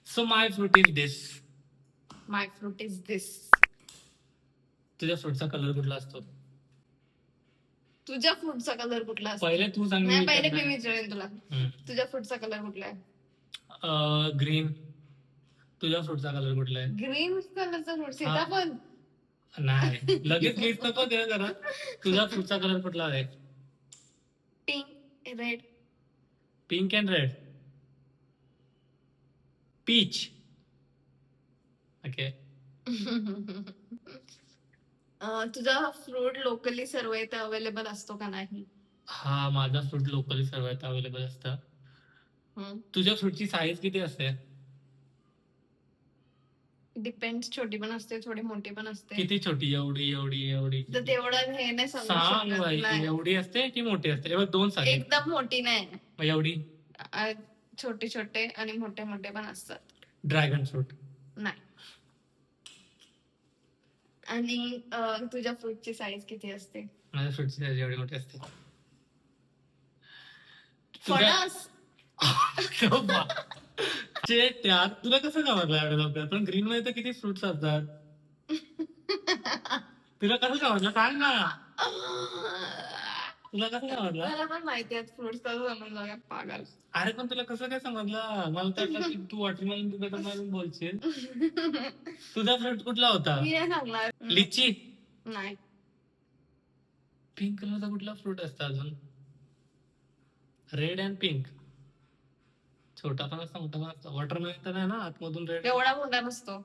So my fruit is this. My fruit is this. तुझ्या फ्रूटचा colour कुठला असतो? तुझ्या फ्रूटचा कलर कुठला असतो? पहिले तू सांग. नाही, पहिले मी विचारेन तुला. हम्म. तुझ्या फ्रूटचा कलर कुठला आहे? ग्रीन. तुझ्या फ्रूटचा कलर कुठला आहे? ग्रीन कलरचा फ्रूट सीताफळ. नाही, लगेच गेस नको दे जरा. तुझ्या फ्रूटचा कलर कुठला आहे? Pink red. Pink and red. Peach. Okay. तुझा फ्रूट लोकली सर्व इथे अवेलेबल असतो का नाही? हा, माझा फ्रूट लोकली सर्वात अवेलेबल असतं. तुझ्या फ्रूटची साईज किती असते? डिपेंड. छोटी पण असते, थोडी मोठी पण असते. किती छोटी? एवढी एवढी एवढी? तर तेवढं हे नाही सांगू सांग शकत. बाई, नाही. एवढी असते की मोठी असते? हे बघ, दोन सांग. एकदम मोठी नाही. मग एवढी? छोटे छोटे आणि मोठे मोठे पण असतात. Dragon fruit. नाही. आणि तुझ्या फ्रूटची साईज किती असते? माझ्या फ्रूटची साईज एवढी मोठी असते. फणस. त्यात तुला कसं समजलं एवढ्या लवकर? पण ग्रीन मध्ये तर किती फ्रुट्स असतात. तुला कसं समजलं सांग ना. तुला कसं समजलं? मला पण माहिती आहे फ्रुट्स कसं समजलं का पागल. अरे पण तुला कसं काय समजलं? मला तर वाटलं की तू वॉटरमेलन तुझ्या बोलशील. तुझा फ्रूट कुठला होता? मी नाही सांगणार. लिची. नाही. पिंक कलरचा कुठला फ्रूट असता अजून? Red and pink. छोटा पण असता, मोठा पण असता. वॉटरमेलन तर नाही ना आतमधून रेड? एवढा मोठा नसतो.